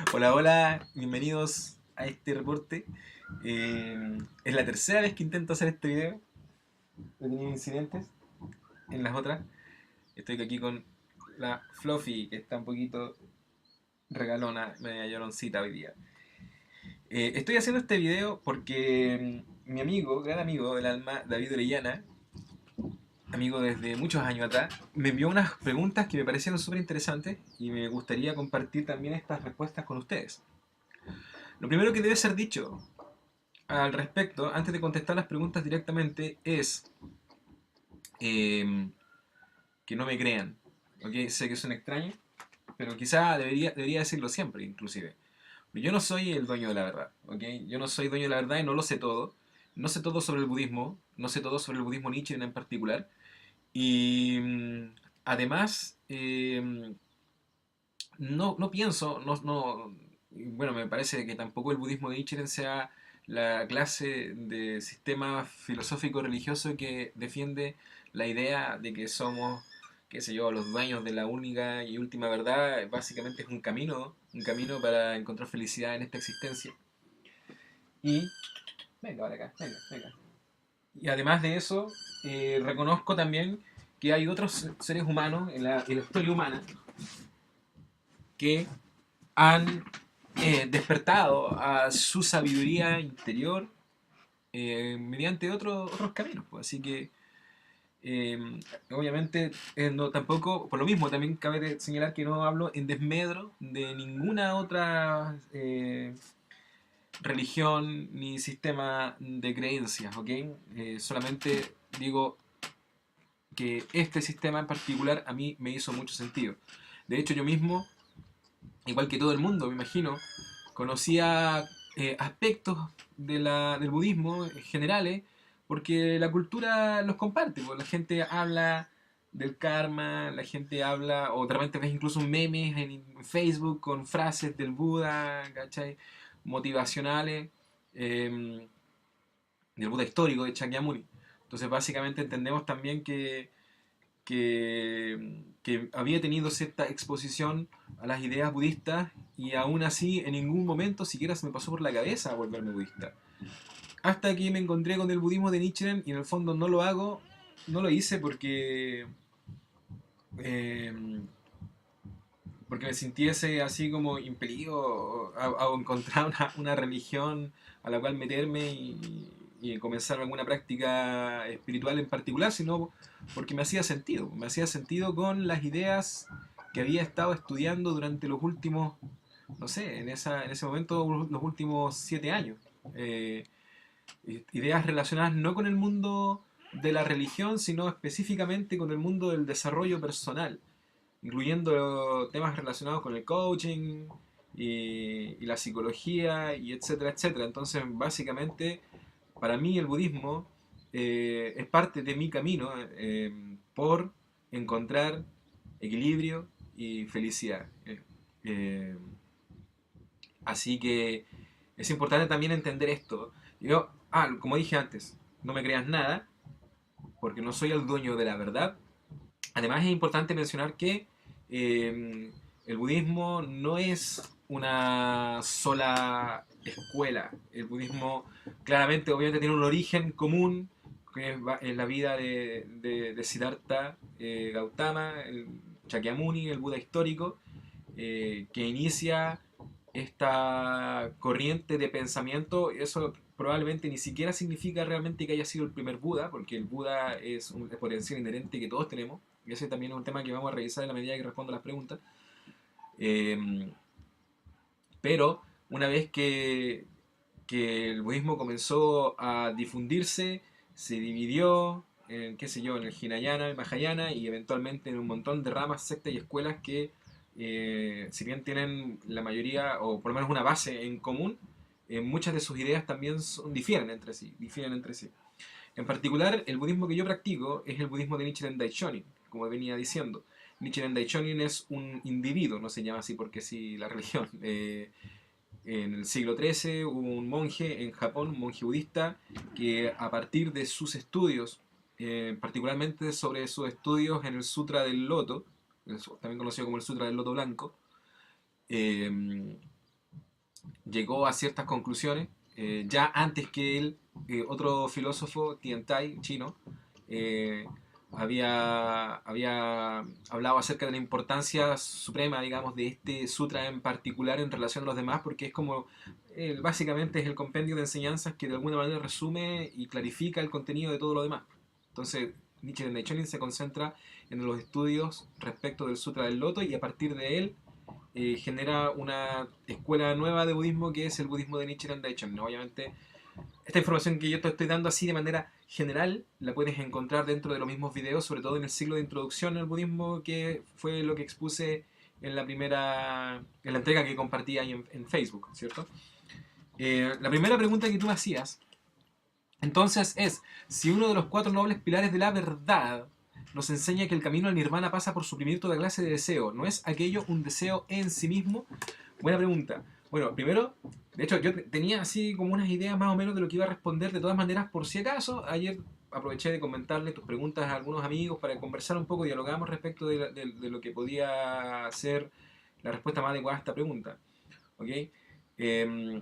Hola, hola, bienvenidos a este reporte. Es la tercera vez que intento hacer este video. He tenido incidentes en las otras. Estoy aquí con la Fluffy, que está un poquito regalona, media lloroncita hoy día. Estoy haciendo este video porque mi amigo, gran amigo del alma, David Orellana, amigo desde muchos años atrás, me envió unas preguntas que me parecieron súper interesantes y me gustaría compartir también estas respuestas con ustedes. Lo primero que debe ser dicho al respecto, antes de contestar las preguntas directamente, es eh, que no me crean. ¿Ok? Sé que suena extraño, pero quizá debería decirlo siempre, inclusive. Yo no soy el dueño de la verdad. ¿Ok? Yo no soy dueño de la verdad y no lo sé todo. No sé todo sobre el budismo, no sé todo sobre el budismo Nichiren en particular. Y además, no pienso, bueno, me parece que tampoco el budismo de Nichiren sea la clase de sistema filosófico religioso que defiende la idea de que somos, qué sé yo, los dueños de la única y última verdad. Básicamente es un camino para encontrar felicidad en esta existencia. Y, venga, para acá, venga, venga. Y además de eso, reconozco también que hay otros seres humanos en la historia humana que han despertado a su sabiduría interior mediante otros caminos. Pues. Así que, eh, obviamente, no, tampoco, por lo mismo, también cabe señalar que no hablo en desmedro de ninguna otra religión ni sistema de creencias, ¿ok? Solamente digo que este sistema en particular a mí me hizo mucho sentido. De hecho, yo mismo, igual que todo el mundo, me imagino, conocía aspectos del budismo generales, porque la cultura los comparte, pues la gente habla del karma, la gente habla, o de repente ves incluso memes en Facebook con frases del Buda, ¿cachai? Motivacionales, eh, del Buda histórico de Shakyamuni. Entonces básicamente entendemos también que había tenido cierta exposición a las ideas budistas y aún así en ningún momento siquiera se me pasó por la cabeza volverme budista. Hasta que me encontré con el budismo de Nichiren y en el fondo no lo hago, no lo hice eh, porque me sintiese así como impelido a encontrar una religión a la cual meterme y comenzar alguna práctica espiritual en particular, sino porque me hacía sentido con las ideas que había estado estudiando durante los últimos, no sé, en ese momento, los últimos 7 años. Eh, Ideas relacionadas no con el mundo de la religión, sino específicamente con el mundo del desarrollo personal, incluyendo temas relacionados con el coaching y la psicología y etcétera, etcétera. Entonces, básicamente, para mí el budismo es parte de mi camino por encontrar equilibrio y felicidad. Eh, Así que es importante también entender esto. Yo, como dije antes, no me creas nada, porque no soy el dueño de la verdad. Además es importante mencionar que el budismo no es una sola escuela. El budismo claramente, obviamente, tiene un origen común, que es la vida de Siddhartha Gautama, el Shakyamuni, el Buda histórico, que inicia esta corriente de pensamiento. Eso probablemente ni siquiera significa realmente que haya sido el primer Buda, porque el Buda es un potencial inherente que todos tenemos, y ese también es un tema que vamos a revisar en la medida que respondo las preguntas. Eh, pero una vez que el budismo comenzó a difundirse, se dividió en, qué sé yo, en el Hinayana, el Mahayana y eventualmente en un montón de ramas, sectas y escuelas que, si bien tienen la mayoría, o por lo menos una base en común, muchas de sus ideas también difieren entre sí. En particular, el budismo que yo practico es el budismo de Nichiren Daishonin, como venía diciendo. Nichiren Daishonin es un individuo, no se llama así porque sí la religión. En el siglo XIII hubo un monje en Japón, un monje budista, que a partir de sus estudios, particularmente sobre sus estudios en el Sutra del Loto, también conocido como el Sutra del Loto Blanco, eh, llegó a ciertas conclusiones, ya antes que él, otro filósofo, Tiantai, chino, eh, había hablado acerca de la importancia suprema, digamos, de este sutra en particular en relación a los demás, porque es como, básicamente es el compendio de enseñanzas que de alguna manera resume y clarifica el contenido de todo lo demás. Entonces, Nichiren Daishonin se concentra en los estudios respecto del Sutra del Loto y a partir de él genera una escuela nueva de budismo que es el budismo de Nichiren Daishonin. Obviamente, esta información que yo te estoy dando así de manera general la puedes encontrar dentro de los mismos videos, sobre todo en el ciclo de introducción al budismo, que fue lo que expuse en la entrega que compartí ahí en Facebook, ¿cierto? La primera pregunta que tú me hacías entonces es, si uno de los cuatro nobles pilares de la verdad nos enseña que el camino al nirvana pasa por suprimir toda clase de deseo, ¿no es aquello un deseo en sí mismo? Buena pregunta. Bueno, primero, de hecho yo tenía así como unas ideas más o menos de lo que iba a responder. De todas maneras, por si acaso, ayer aproveché de comentarle tus preguntas a algunos amigos para conversar un poco, dialogamos respecto de lo que podía ser la respuesta más adecuada a esta pregunta. ¿Ok? Eh,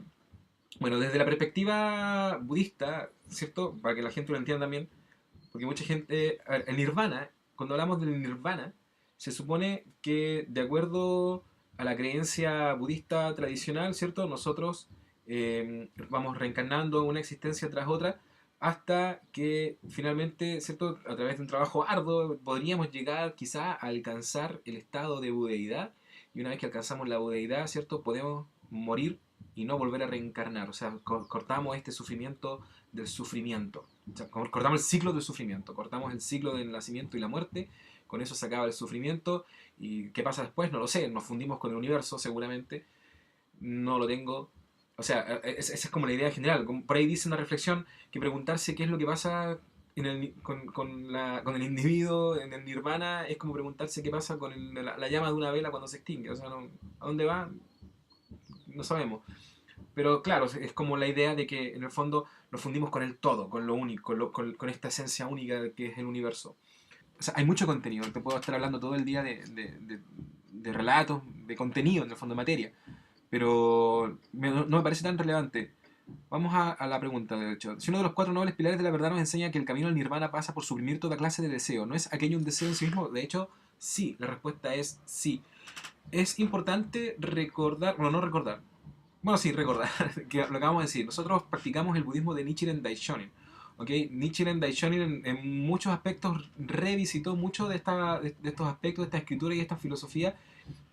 bueno, desde la perspectiva budista, ¿cierto? Para que la gente lo entienda también, porque mucha gente, a ver, el nirvana, cuando hablamos del nirvana, se supone que de acuerdo a la creencia budista tradicional, ¿cierto? Nosotros vamos reencarnando una existencia tras otra hasta que finalmente, ¿cierto? A través de un trabajo arduo podríamos llegar quizá a alcanzar el estado de budeidad y una vez que alcanzamos la budeidad, ¿cierto? Podemos morir y no volver a reencarnar, o sea, cortamos este sufrimiento del sufrimiento. O sea, cortamos el ciclo del sufrimiento, cortamos el ciclo del nacimiento y la muerte, con eso se acaba el sufrimiento. ¿Y qué pasa después? No lo sé, nos fundimos con el universo seguramente, no lo tengo. O sea, esa es como la idea general. Por ahí dice una reflexión que preguntarse qué es lo que pasa con el individuo en el nirvana es como preguntarse qué pasa con la llama de una vela cuando se extingue. O sea, ¿a dónde va? No sabemos. Pero claro, es como la idea de que en el fondo nos fundimos con el todo, con lo único, con esta esencia única que es el universo. O sea, hay mucho contenido, te puedo estar hablando todo el día de relatos, de contenido, en el fondo de materia, pero no me parece tan relevante. Vamos a la pregunta, de hecho. Si uno de los cuatro nobles pilares de la verdad nos enseña que el camino al nirvana pasa por suprimir toda clase de deseo, ¿no es aquello un deseo en sí mismo? De hecho, sí, la respuesta es sí. Es importante recordar, bueno, no recordar, bueno, sí, recordar que lo acabamos de decir. Nosotros practicamos el budismo de Nichiren Daishonin. ¿Ok? Nichiren Daishonin en muchos aspectos revisitó mucho de estos aspectos, de esta escritura y esta filosofía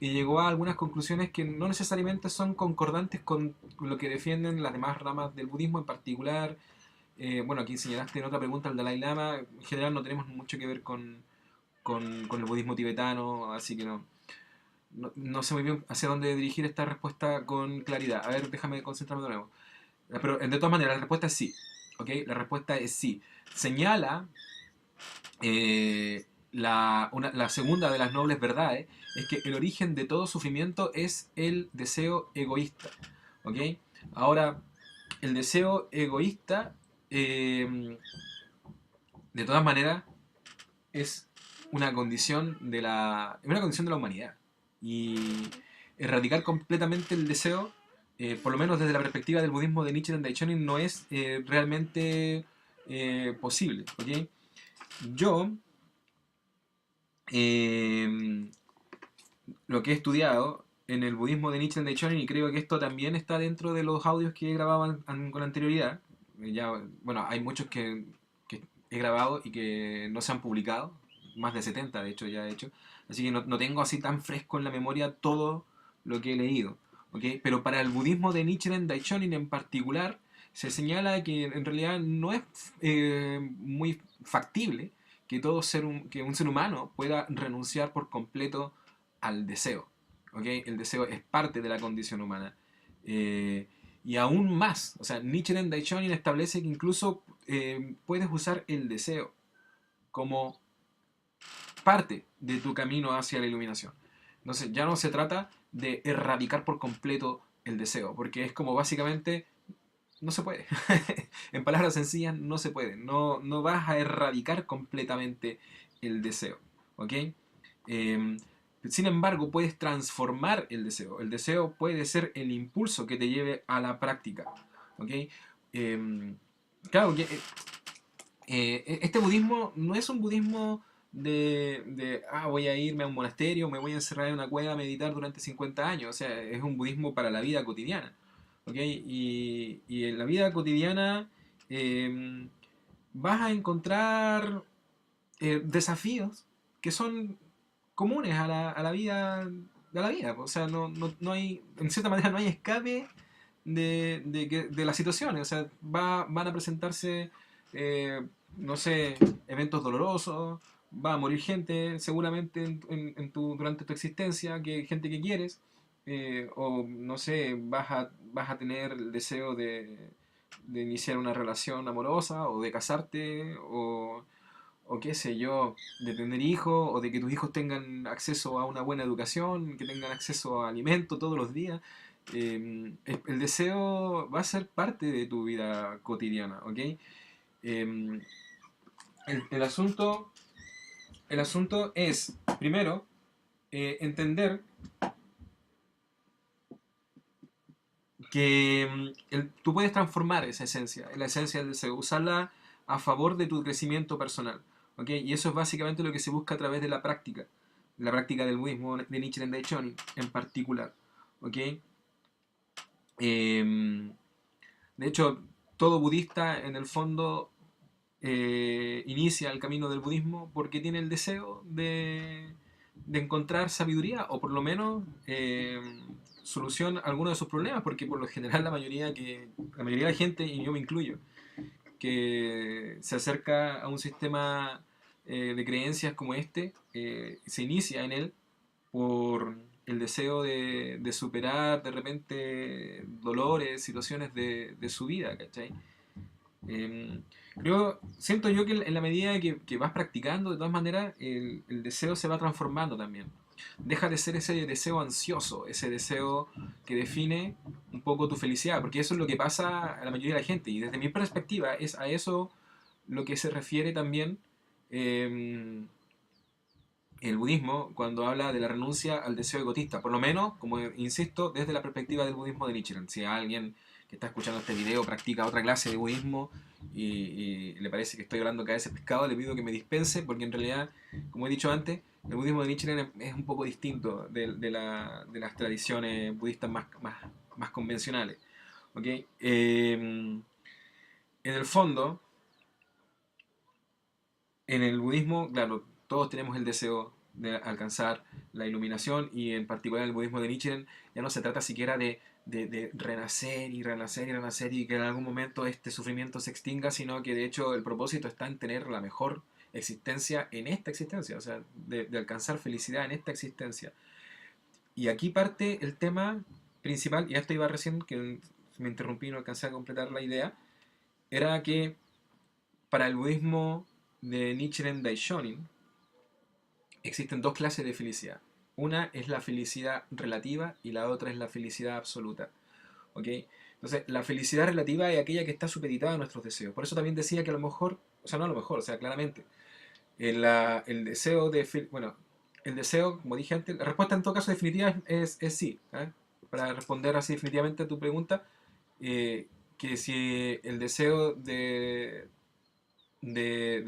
y llegó a algunas conclusiones que no necesariamente son concordantes con lo que defienden las demás ramas del budismo, en particular, bueno, aquí señalaste en otra pregunta al Dalai Lama, en general no tenemos mucho que ver con el budismo tibetano, así que no sé muy bien hacia dónde dirigir esta respuesta con claridad. A ver, déjame concentrarme de nuevo. Pero de todas maneras, la respuesta es sí. ¿Ok? La respuesta es sí. Señala la segunda de las nobles verdades, es que el origen de todo sufrimiento es el deseo egoísta. ¿Ok? Ahora, el deseo egoísta, de todas maneras, es una condición de la humanidad. Y erradicar completamente el deseo, por lo menos desde la perspectiva del budismo de Nichiren Daishonin, no es realmente posible. ¿Ok? Yo, eh, lo que he estudiado en el budismo de Nichiren Daishonin, y creo que esto también está dentro de los audios que he grabado con anterioridad, ya, bueno, hay muchos que he grabado y que no se han publicado, más de 70 de hecho ya he hecho, así que no tengo así tan fresco en la memoria todo lo que he leído, ¿ok? Pero para el budismo de Nichiren Daishonin en particular, se señala que en realidad no es muy factible que que un ser humano pueda renunciar por completo al deseo. ¿Okay? El deseo es parte de la condición humana. Y aún más, o sea, Nichiren Daishonin establece que incluso puedes usar el deseo como parte de tu camino hacia la iluminación. Entonces ya no se trata de erradicar por completo el deseo, porque es como básicamente no se puede. En palabras sencillas, no se puede. No vas a erradicar completamente el deseo. ¿Ok? Eh, Sin embargo, puedes transformar el deseo. El deseo puede ser el impulso que te lleve a la práctica. ¿Ok? Em, claro que este budismo no es un budismo voy a irme a un monasterio, me voy a encerrar en una cueva a meditar durante 50 años. O sea, es un budismo para la vida cotidiana. ¿Ok? Y en la vida cotidiana em, vas a encontrar desafíos que son comunes a la vida, de la vida. O sea, no hay, en cierta manera no hay escape de las situaciones. O sea, van a presentarse, no sé, eventos dolorosos, va a morir gente seguramente durante tu existencia, gente que quieres, o no sé, vas a tener el deseo de iniciar una relación amorosa o de casarte o qué sé yo, de tener hijos, o de que tus hijos tengan acceso a una buena educación, que tengan acceso a alimento todos los días. El deseo va a ser parte de tu vida cotidiana, ¿ok? Eh, el asunto, el asunto es, primero, entender que tú puedes transformar esa esencia, la esencia del deseo, usarla a favor de tu crecimiento personal. ¿Ok? Y eso es básicamente lo que se busca a través de la práctica del budismo de Nichiren Daishonin en particular. ¿Ok? Eh, de hecho, todo budista en el fondo inicia el camino del budismo porque tiene el deseo de encontrar sabiduría o por lo menos solución a algunos de sus problemas, porque por lo general la mayoría de la gente, y yo me incluyo, que se acerca a un sistema de creencias como este, se inicia en él por el deseo de superar de repente dolores, situaciones de su vida, ¿cachai? Eh, siento yo que en la medida que vas practicando, de todas maneras, el deseo se va transformando también. Deja de ser ese deseo ansioso, ese deseo que define un poco tu felicidad, porque eso es lo que pasa a la mayoría de la gente. Y desde mi perspectiva, es a eso lo que se refiere también eh, el budismo cuando habla de la renuncia al deseo egotista. Por lo menos, como insisto, desde la perspectiva del budismo de Nichiren. Si alguien que está escuchando este video practica otra clase de budismo y le parece que estoy hablando cada vez de pescado, le pido que me dispense porque en realidad, como he dicho antes, el budismo de Nichiren es un poco distinto de las tradiciones budistas más convencionales. ¿Ok? En el fondo, en el budismo, claro, todos tenemos el deseo de alcanzar la iluminación y en particular en el budismo de Nichiren ya no se trata siquiera de renacer y renacer y renacer y que en algún momento este sufrimiento se extinga, sino que de hecho el propósito está en tener la mejor existencia en esta existencia, o sea, de alcanzar felicidad en esta existencia. Y aquí parte el tema principal, y esto iba recién, que me interrumpí y no alcancé a completar la idea, era que para el budismo de Nichiren Daishonin existen dos clases de felicidad. Una es la felicidad relativa y la otra es la felicidad absoluta. ¿Ok? Entonces, la felicidad relativa es aquella que está supeditada a nuestros deseos. Por eso también decía que a lo mejor, o sea, no a lo mejor, o sea, claramente, el deseo bueno, el deseo, como dije antes, la respuesta en todo caso definitiva es sí. ¿Eh? Para responder así definitivamente a tu pregunta, eh, que si el deseo de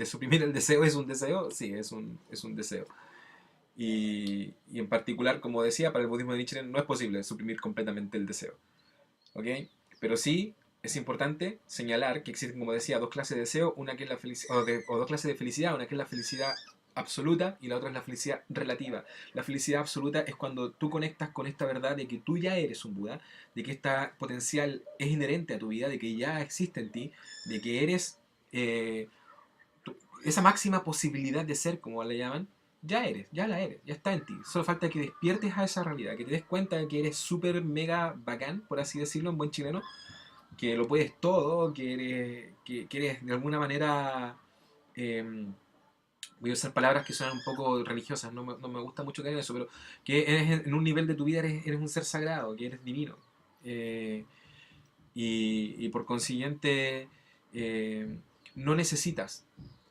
suprimir el deseo es un deseo, sí, es un deseo. Y en particular, como decía, para el budismo de Nichiren no es posible suprimir completamente el deseo. ¿Ok? Pero sí es importante señalar que existen, como decía, dos clases de deseo, una que es la felicidad, o dos clases de felicidad, una que es la felicidad absoluta y la otra es la felicidad relativa. La felicidad absoluta es cuando tú conectas con esta verdad de que tú ya eres un Buda, de que esta potencial es inherente a tu vida, de que ya existe en ti, de que eres eh, esa máxima posibilidad de ser, como le llaman, ya eres, ya la eres, ya está en ti. Solo falta que despiertes a esa realidad, que te des cuenta de que eres súper mega bacán, por así decirlo, en buen chileno, que lo puedes todo, que eres de alguna manera, eh, voy a usar palabras que suenan un poco religiosas, no me gusta mucho caer en eso, pero que eres en un nivel de tu vida eres un ser sagrado, que eres divino. Eh, y por consiguiente, eh, no necesitas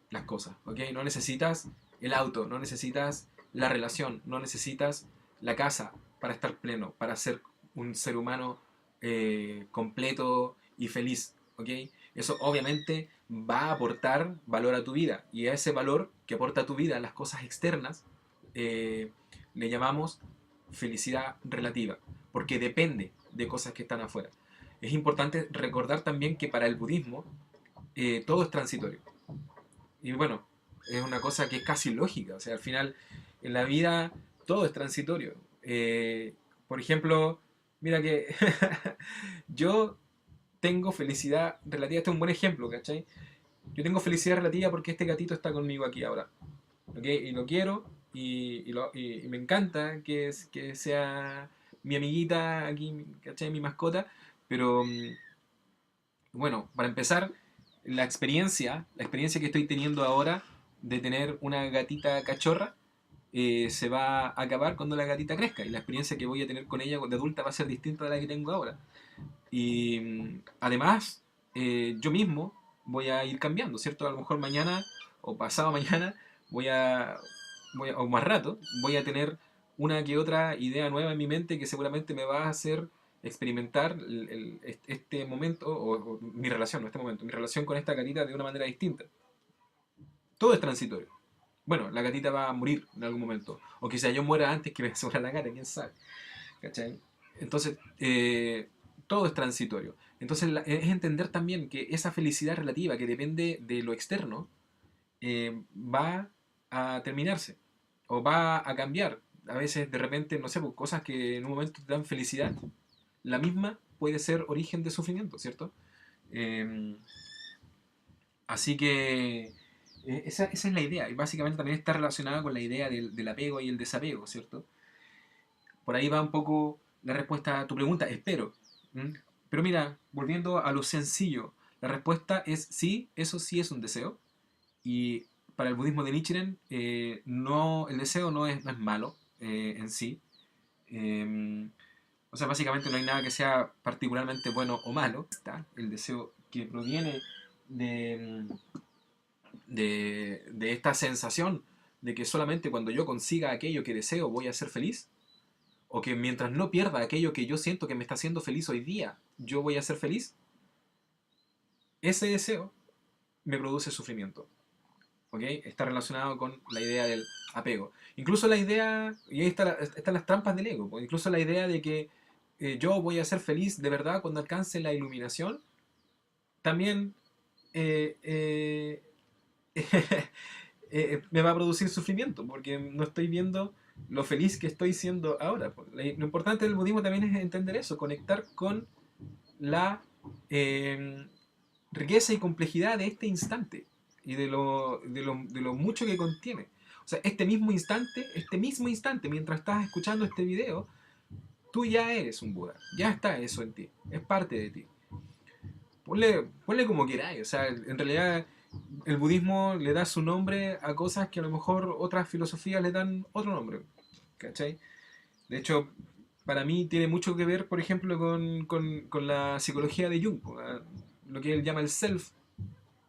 las cosas, ¿ok? No necesitas el auto, no necesitas la relación, no necesitas la casa para estar pleno, para ser un ser humano completo y feliz, ¿ok? Eso obviamente va a aportar valor a tu vida y a ese valor que aporta a tu vida las cosas externas eh, le llamamos felicidad relativa, porque depende de cosas que están afuera. Es importante recordar también que para el budismo todo es transitorio. Y bueno, es una cosa que es casi lógica. O sea, al final, en la vida todo es transitorio. Por ejemplo, mira que yo tengo felicidad relativa. Este es un buen ejemplo, ¿cachai? Yo tengo felicidad relativa porque este gatito está conmigo aquí ahora. ¿Ok? Y lo quiero y me encanta que sea mi amiguita aquí, ¿cachai? Mi mascota. Pero bueno, para empezar, la experiencia que estoy teniendo ahora de tener una gatita cachorra se va a acabar cuando la gatita crezca y la experiencia que voy a tener con ella de adulta va a ser distinta de la que tengo ahora. Y además, yo mismo voy a ir cambiando, ¿cierto? A lo mejor mañana o pasado mañana voy a, o más rato, voy a tener una que otra idea nueva en mi mente que seguramente me va a hacer experimentar este momento, o mi relación, no este momento, mi relación con esta gatita de una manera distinta. Todo es transitorio. Bueno, la gatita va a morir en algún momento. O quizá yo muera antes que me muera la gata, quién sabe. ¿Cachai? Entonces, todo es transitorio. Entonces, es entender también que esa felicidad relativa que depende de lo externo va a terminarse o va a cambiar. A veces, de repente, no sé, pues, cosas que en un momento te dan felicidad, la misma puede ser origen de sufrimiento, ¿cierto? Eh, Así que esa es la idea. Y básicamente también está relacionada con la idea del apego y el desapego, ¿cierto? Por ahí va un poco la respuesta a tu pregunta, espero. ¿Mm? Pero mira, volviendo a lo sencillo, la respuesta es sí, eso sí es un deseo. Y para el budismo de Nichiren, no, el deseo no es malo en sí. Eh, o sea, básicamente no hay nada que sea particularmente bueno o malo. Está el deseo que proviene de, de esta sensación de que solamente cuando yo consiga aquello que deseo voy a ser feliz, o que mientras no pierda aquello que yo siento que me está haciendo feliz hoy día, yo voy a ser feliz, ese deseo me produce sufrimiento. ¿Ok? Está relacionado con la idea del apego. Incluso la idea, y ahí están las trampas del ego, pues, incluso la idea de que yo voy a ser feliz de verdad cuando alcance la iluminación, también eh, eh, me va a producir sufrimiento, porque no estoy viendo lo feliz que estoy siendo ahora. Lo importante del budismo también es entender eso, conectar con la eh, riqueza y complejidad de este instante y de lo mucho que contiene. O sea, este mismo instante, mientras estás escuchando este video, tú ya eres un Buda, ya está eso en ti, es parte de ti. Ponle como queráis, o sea, en realidad el budismo le da su nombre a cosas que a lo mejor otras filosofías le dan otro nombre, ¿cachai? De hecho, para mí tiene mucho que ver, por ejemplo, con la psicología de Jung, lo que él llama el self,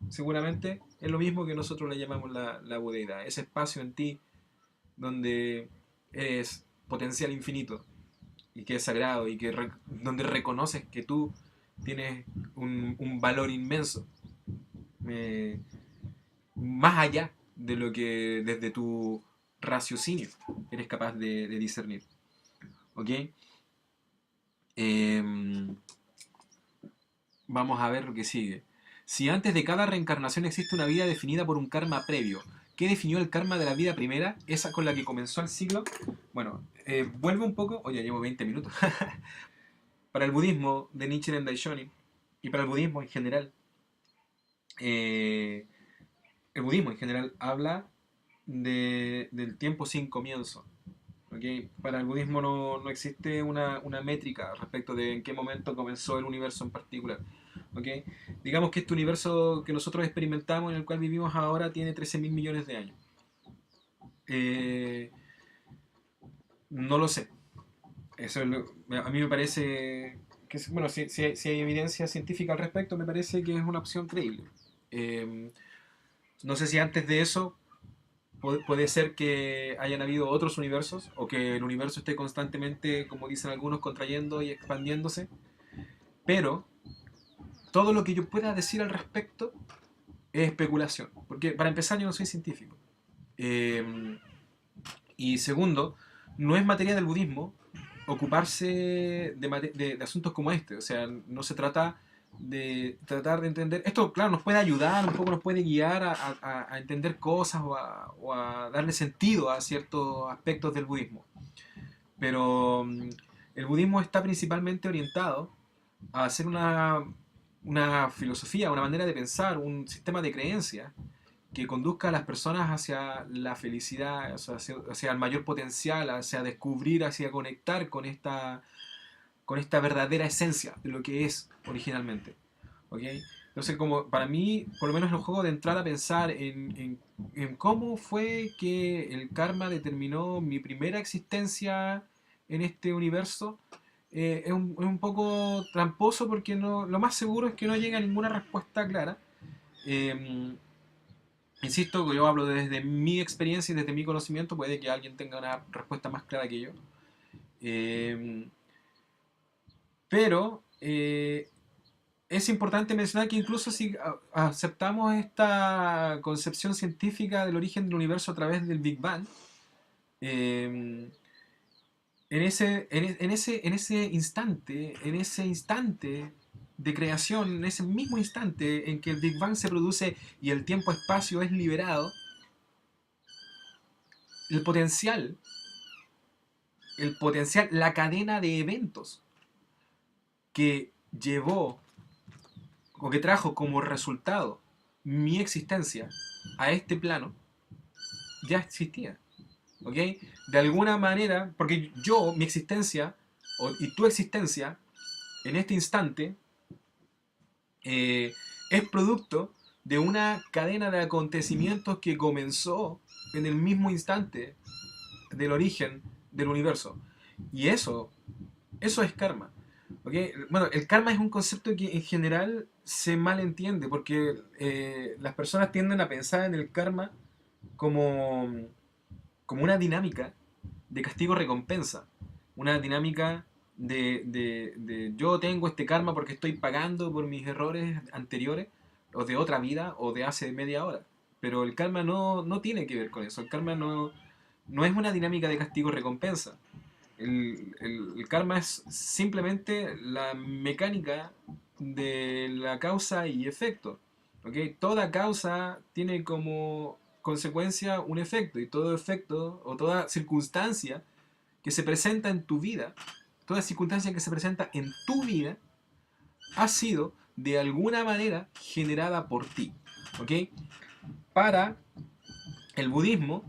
seguramente es lo mismo que nosotros le llamamos la budeidad, ese espacio en ti donde eres potencial infinito y que es sagrado y donde reconoces que tú tienes un valor inmenso, eh, más allá de lo que desde tu raciocinio eres capaz de discernir. ¿Ok? Em, Vamos a ver lo que sigue. Si antes de cada reencarnación existe una vida definida por un karma previo, ¿qué definió el karma de la vida primera? Esa con la que comenzó el siglo. Bueno, vuelvo un poco. Oye, llevo 20 minutos. Para el budismo de Nichiren Daishonin y para eh, el budismo en general habla del tiempo sin comienzo. ¿Okay? Para el budismo no existe una métrica respecto de en qué momento comenzó el universo en particular. ¿Okay? Digamos que este universo que nosotros experimentamos, en el cual vivimos ahora, tiene 13.000 millones de años. Eh, no lo sé. A mí me parece que, bueno, si hay evidencia científica al respecto, me parece que es una opción creíble. No sé si antes de eso Puede ser que hayan habido otros universos o que el universo esté constantemente, como dicen algunos, contrayendo y expandiéndose, pero todo lo que yo pueda decir al respecto es especulación, porque para empezar yo no soy científico. Eh, y segundo, no es materia del budismo ocuparse de asuntos como este, o sea, no se trata de tratar de entender, esto claro nos puede ayudar, un poco nos puede guiar a entender cosas o a darle sentido a ciertos aspectos del budismo, pero el budismo está principalmente orientado a hacer una filosofía, una manera de pensar, un sistema de creencias que conduzca a las personas hacia la felicidad, hacia el mayor potencial, hacia descubrir, hacia conectar con esta verdadera esencia de lo que es originalmente. ¿Ok? Entonces, como para mí, por lo menos el juego de entrar a pensar en cómo fue que el karma determinó mi primera existencia en este universo, es un poco tramposo porque no, lo más seguro es que no llegue a ninguna respuesta clara. Eh, Insisto, yo hablo desde mi experiencia y desde mi conocimiento, puede que alguien tenga una respuesta más clara que yo. Eh, pero es importante mencionar que incluso si aceptamos esta concepción científica del origen del universo a través del Big Bang, eh, en ese instante de creación, en ese mismo instante en que el Big Bang se produce y el tiempo-espacio es liberado, el potencial, la cadena de eventos que llevó o que trajo como resultado mi existencia a este plano, ya existía. ¿Ok? De alguna manera, porque yo, mi existencia, y tu existencia, en este instante, eh, es producto de una cadena de acontecimientos que comenzó en el mismo instante del origen del universo. Y eso es karma. ¿Okay? Bueno, el karma es un concepto que en general se malentiende porque las personas tienden a pensar en el karma como, como una dinámica de castigo-recompensa, una dinámica de yo tengo este karma porque estoy pagando por mis errores anteriores o de otra vida o de hace media hora. Pero el karma no tiene que ver con eso, el karma no es una dinámica de castigo-recompensa. El karma es simplemente la mecánica de la causa y efecto. ¿Okay? Toda causa tiene como consecuencia un efecto y todo efecto o toda circunstancia que se presenta en tu vida, toda circunstancia que se presenta en tu vida ha sido de alguna manera generada por ti. ¿Ok? Para el budismo,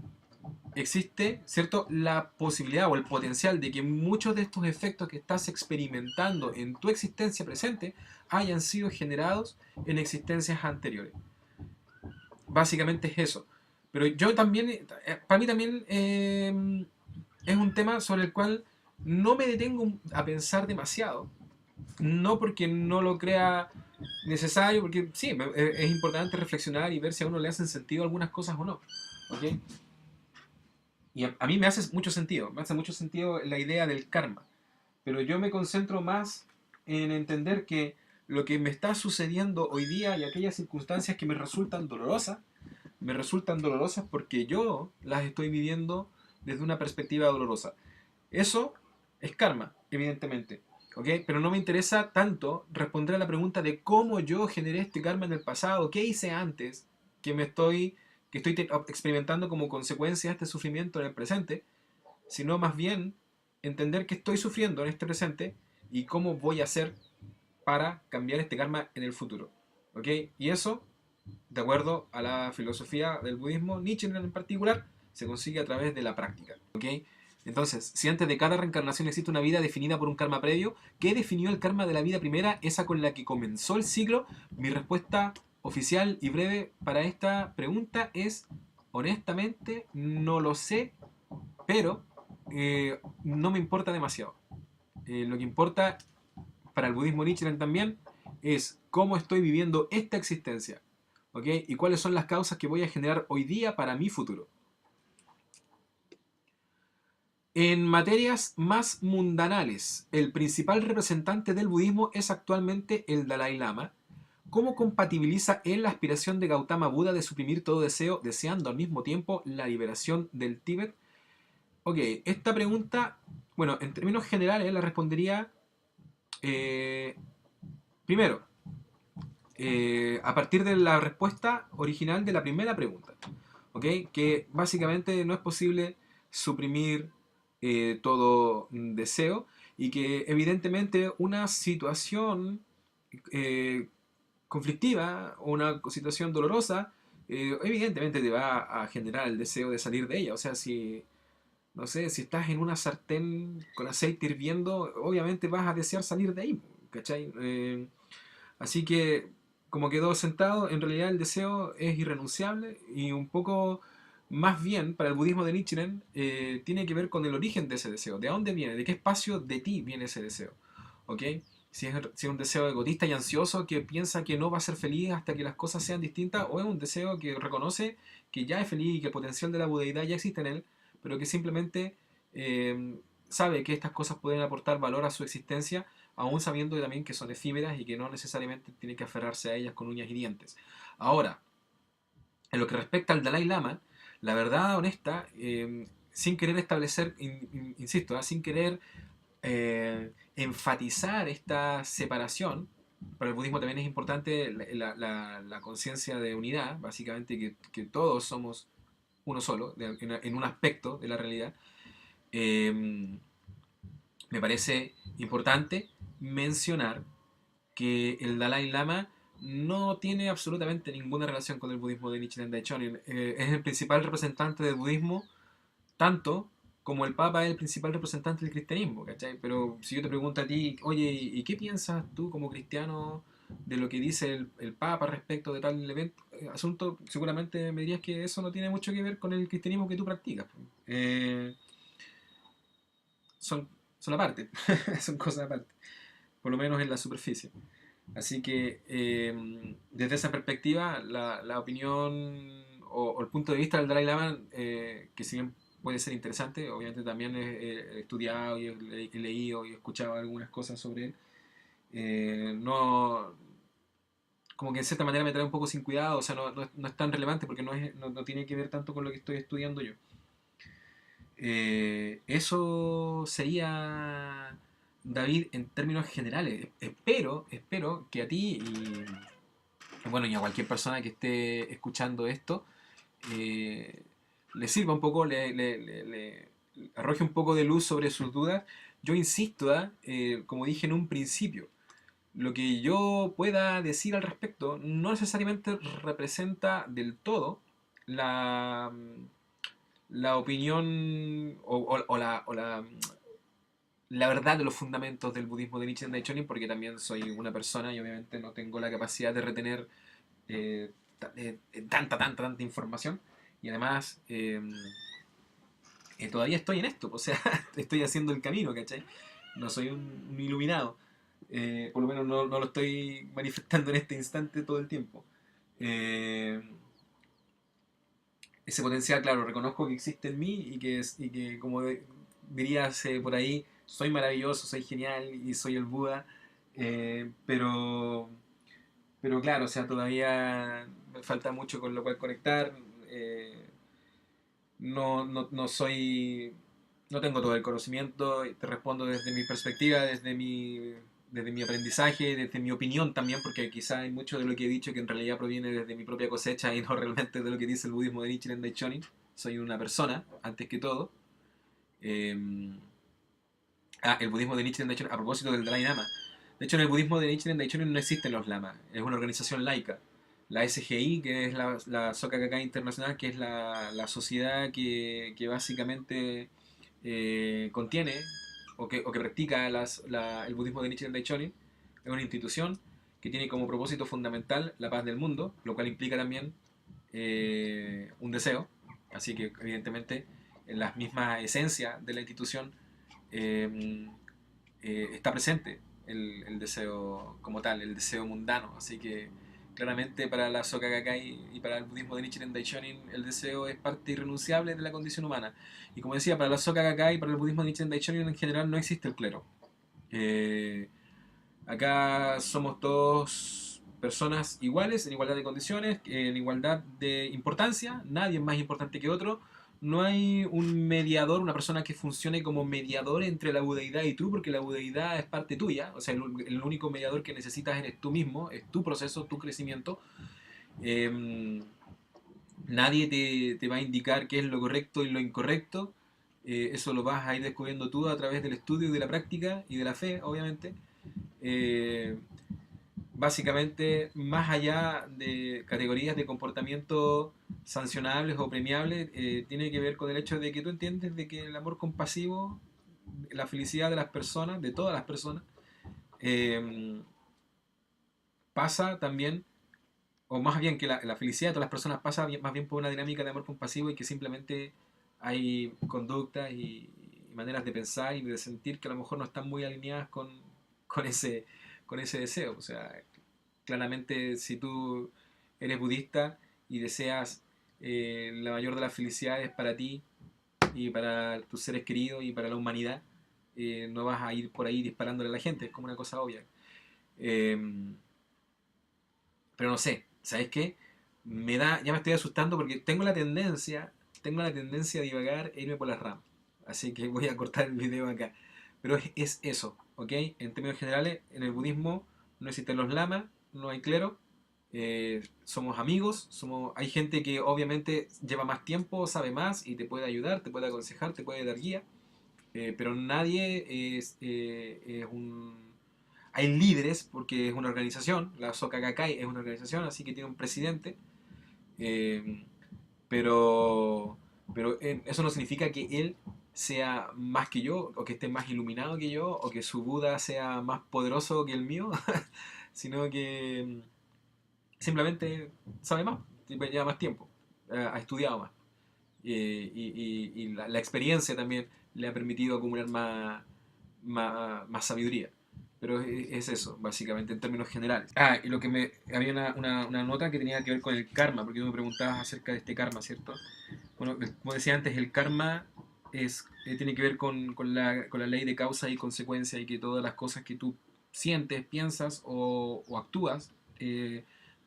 existe, ¿cierto?, la posibilidad o el potencial de que muchos de estos efectos que estás experimentando en tu existencia presente hayan sido generados en existencias anteriores. Básicamente es eso. Pero yo también, para mí también es un tema sobre el cual no me detengo a pensar demasiado. No porque no lo crea necesario, porque sí, es importante reflexionar y ver si a uno le hacen sentido algunas cosas o no. ¿Ok? Y a mí me hace mucho sentido la idea del karma, pero yo me concentro más en entender que lo que me está sucediendo hoy día y aquellas circunstancias que me resultan dolorosas porque yo las estoy viviendo desde una perspectiva dolorosa. Eso es karma, evidentemente, ¿ok? Pero no me interesa tanto responder a la pregunta de cómo yo generé este karma en el pasado, qué hice antes que me estoy que estoy experimentando como consecuencia de este sufrimiento en el presente, sino más bien entender que estoy sufriendo en este presente y cómo voy a hacer para cambiar este karma en el futuro. ¿Ok? Y eso, de acuerdo a la filosofía del budismo, Nietzsche en particular, se consigue a través de la práctica. ¿Ok? Entonces, si antes de cada reencarnación existe una vida definida por un karma previo, ¿qué definió el karma de la vida primera, esa con la que comenzó el siglo? Mi respuesta oficial y breve para esta pregunta es, honestamente, no lo sé, pero no me importa demasiado. Lo que importa para el budismo Nichiren también es cómo estoy viviendo esta existencia, ¿ok? Y cuáles son las causas que voy a generar hoy día para mi futuro. En materias más mundanales, el principal representante del budismo es actualmente el Dalai Lama. ¿Cómo compatibiliza él la aspiración de Gautama Buda de suprimir todo deseo, deseando al mismo tiempo la liberación del Tíbet? Ok, esta pregunta, bueno, en términos generales la respondería eh, primero, a partir de la respuesta original de la primera pregunta, ¿ok? Que básicamente no es posible suprimir todo deseo y que evidentemente una situación eh, conflictiva o una situación dolorosa evidentemente te va a generar el deseo de salir de ella. O sea, si, no sé, si estás en una sartén con aceite hirviendo, obviamente vas a desear salir de ahí, ¿cachai? Así que, como quedó sentado, en realidad el deseo es irrenunciable y un poco más bien para el budismo de Nichiren tiene que ver con el origen de ese deseo. ¿De dónde viene? ¿De qué espacio de ti viene ese deseo? ¿Ok? Si es un deseo egotista y ansioso que piensa que no va a ser feliz hasta que las cosas sean distintas, o es un deseo que reconoce que ya es feliz y que el potencial de la budeidad ya existe en él, pero que simplemente sabe que estas cosas pueden aportar valor a su existencia aún sabiendo también que son efímeras y que no necesariamente tiene que aferrarse a ellas con uñas y dientes. Ahora, en lo que respecta al Dalai Lama, la verdad honesta, sin querer establecer, insisto, sin querer enfatizar esta separación, para el budismo también es importante la conciencia de unidad, básicamente que todos somos uno solo, en un aspecto de la realidad. Eh, Me parece importante mencionar que el Dalai Lama no tiene absolutamente ninguna relación con el budismo de Nichiren Daishonin. Es el principal representante del budismo, tanto como el Papa es el principal representante del cristianismo, ¿cachai? Pero si yo te pregunto a ti, oye, ¿y qué piensas tú como cristiano de lo que dice el Papa respecto de tal evento, asunto? Seguramente me dirías que eso no tiene mucho que ver con el cristianismo que tú practicas. Son, son aparte, son cosas aparte, por lo menos en la superficie. Así que desde esa perspectiva, la opinión o el punto de vista del Dalai Lama, que si bien puede ser interesante, obviamente también he estudiado y he leído y he escuchado algunas cosas sobre él, no, como que en cierta manera me trae un poco sin cuidado, o sea, no es tan relevante porque no tiene que ver tanto con lo que estoy estudiando yo. Eso sería, David, en términos generales. Espero que a ti bueno, y a cualquier persona que esté escuchando esto, eh, le sirva un poco, le arroje un poco de luz sobre sus dudas. Yo insisto, como dije en un principio, lo que yo pueda decir al respecto no necesariamente representa del todo la, la opinión la verdad de los fundamentos del budismo de Nichiren Daishonin, porque también soy una persona y obviamente no tengo la capacidad de retener eh, tanta información. Y además, todavía estoy en esto, o sea, estoy haciendo el camino, ¿cachai? No soy un iluminado. Por lo menos no lo estoy manifestando en este instante todo el tiempo. Eh, Ese potencial, claro, reconozco que existe en mí y que como dirías por ahí, soy maravilloso, soy genial y soy el Buda. Pero claro, o sea, todavía me falta mucho con lo cual conectar. eh, no soy, no tengo todo el conocimiento, te respondo desde mi perspectiva, desde mi aprendizaje, desde mi opinión también, porque quizá hay mucho de lo que he dicho que en realidad proviene desde mi propia cosecha y no realmente de lo que dice el budismo de Nichiren Daishonin. Soy una persona, antes que todo. Eh, el budismo de Nichiren Daishonin, a propósito del Dalai Lama. De hecho, en el budismo de Nichiren Daishonin no existen los lamas, es una organización laica. La SGI, que es la Soka Gakkai Internacional, que es la sociedad que básicamente contiene o que practica el budismo de Nichiren Daishonin, es una institución que tiene como propósito fundamental la paz del mundo, lo cual implica también un deseo. Así que, evidentemente, en las mismas esencias de la institución eh, está presente el deseo como tal, el deseo mundano. Así que, Claramente para la Soka Gakkai y para el budismo de Nichiren Daishonin el deseo es parte irrenunciable de la condición humana. Y como decía, para la Soka Gakkai y para el budismo de Nichiren Daishonin en general no existe el clero. Eh, Acá somos todos personas iguales, en igualdad de condiciones, en igualdad de importancia, nadie es más importante que otro. No hay un mediador, una persona que funcione como mediador entre la budeidad y tú, porque la budeidad es parte tuya. O sea, el único mediador que necesitas eres tú mismo, es tu proceso, tu crecimiento. Eh, Nadie te va a indicar qué es lo correcto y lo incorrecto. Eso lo vas a ir descubriendo tú a través del estudio y de la práctica y de la fe, obviamente. Eh, Básicamente, más allá de categorías de comportamiento sancionables o premiables, tiene que ver con el hecho de que tú entiendes de que el amor compasivo, la felicidad de las personas, de todas las personas, eh, pasa también, o más bien que la felicidad de todas las personas pasa más bien por una dinámica de amor compasivo y que simplemente hay conductas y maneras de pensar y de sentir que a lo mejor no están muy alineadas con ese, con ese deseo. O sea, claramente, si tú eres budista y deseas la mayor de las felicidades para ti y para tus seres queridos y para la humanidad, no vas a ir por ahí disparándole a la gente, es como una cosa obvia. Eh, pero no sé, ¿sabes qué? Ya me estoy asustando porque tengo la tendencia a divagar e irme por las ramas. Así que voy a cortar el video acá. Pero es eso, ¿ok? En términos generales, en el budismo no existen los lamas, no hay clero, somos amigos, hay gente que obviamente lleva más tiempo, sabe más y te puede ayudar, te puede aconsejar, te puede dar guía, pero nadie es un... Hay líderes porque es una organización, la Soka Gakkai es una organización, así que tiene un presidente, eh, pero, pero eso no significa que él sea más que yo, o que esté más iluminado que yo, o que su Buda sea más poderoso que el mío, sino que simplemente sabe más, lleva más tiempo, ha estudiado más. Y la experiencia también le ha permitido acumular más sabiduría. Pero es eso, básicamente, en términos generales. Ah, y lo que me... Había una nota que tenía que ver con el karma, porque tú me preguntabas acerca de este karma, ¿cierto? Bueno, como decía antes, el karma tiene que ver con la ley de causa y consecuencia y que todas las cosas que tú sientes, piensas o actúas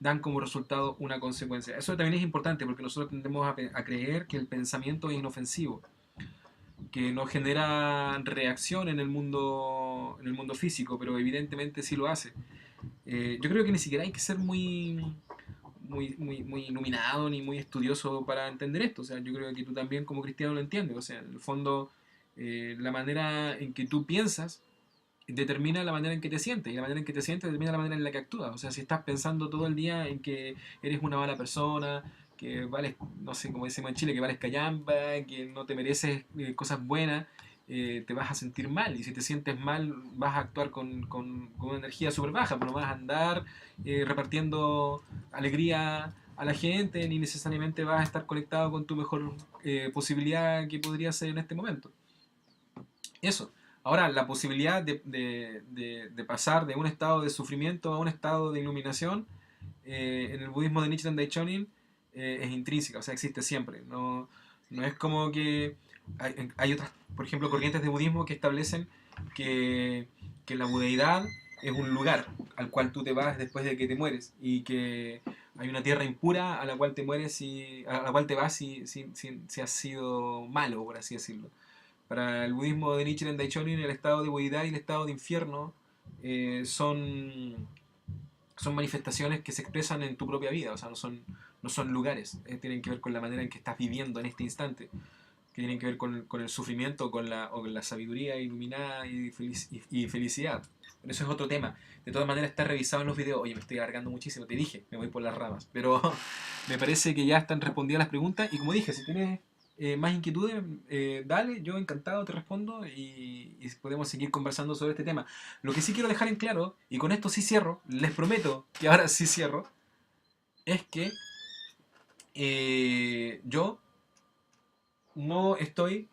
dan como resultado una consecuencia. Eso también es importante porque nosotros tendemos a creer que el pensamiento es inofensivo, que no genera reacción en el mundo físico, pero evidentemente sí lo hace. Yo creo que ni siquiera hay que ser muy iluminado ni muy estudioso para entender esto. O sea, yo creo que tú también como cristiano lo entiendes. O sea, en el fondo, la manera en que tú piensas determina la manera en que te sientes y la manera en que te sientes determina la manera en la que actúas. O sea, si estás pensando todo el día en que eres una mala persona, que vales, no sé, como decimos en Chile, que vales callampa, que no te mereces cosas buenas, te vas a sentir mal. Y si te sientes mal, vas a actuar con una energía súper baja, pero no vas a andar repartiendo alegría a la gente, ni necesariamente vas a estar conectado con tu mejor posibilidad que podría ser en este momento. Eso. Ahora, la posibilidad de pasar de un estado de sufrimiento a un estado de iluminación en el budismo de Nichiren Daishonin es intrínseca, o sea, existe siempre. No, no es como que hay otras, por ejemplo, corrientes de budismo que establecen que, que la budeidad es un lugar al cual tú te vas después de que te mueres y que hay una tierra impura a la cual te mueres a la cual te vas si has sido malo, por así decirlo. Para el budismo de Nichiren Daishonin, el estado de budeidad y el estado de infierno son manifestaciones que se expresan en tu propia vida, o sea, no son lugares, tienen que ver con la manera en que estás viviendo en este instante, que tienen que ver con el sufrimiento o con la sabiduría iluminada y felicidad. Pero eso es otro tema. De todas maneras, está revisado en los videos. Oye, me estoy alargando muchísimo, te dije, me voy por las ramas. Pero me parece que ya están respondidas las preguntas. Y como dije, si tienes más inquietudes, dale, yo encantado te respondo y podemos seguir conversando sobre este tema. Lo que sí quiero dejar en claro, y con esto sí cierro, les prometo que ahora sí cierro, es que yo no estoy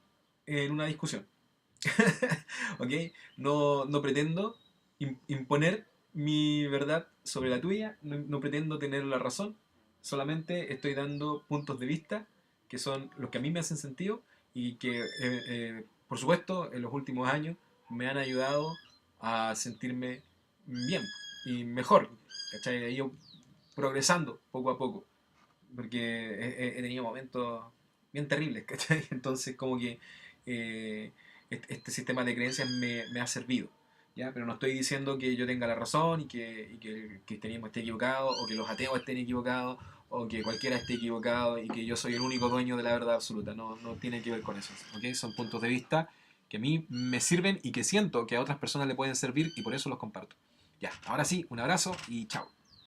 en una discusión. ¿Ok? No pretendo imponer mi verdad sobre la tuya, no pretendo tener la razón, solamente estoy dando puntos de vista que son los que a mí me hacen sentido y que, por supuesto, en los últimos años me han ayudado a sentirme bien y mejor, ¿cachai? He ido progresando poco a poco, porque he tenido momentos bien terribles, ¿cachai? Entonces, como que eh, este sistema de creencias me ha servido, ¿ya? Pero no estoy diciendo que yo tenga la razón y que el cristianismo esté equivocado, o que los ateos estén equivocados, o que cualquiera esté equivocado y que yo soy el único dueño de la verdad absoluta. No, no tiene que ver con eso, ¿ok? Son puntos de vista que a mí me sirven y que siento que a otras personas le pueden servir y por eso los comparto. Ya, ahora sí, un abrazo y chao.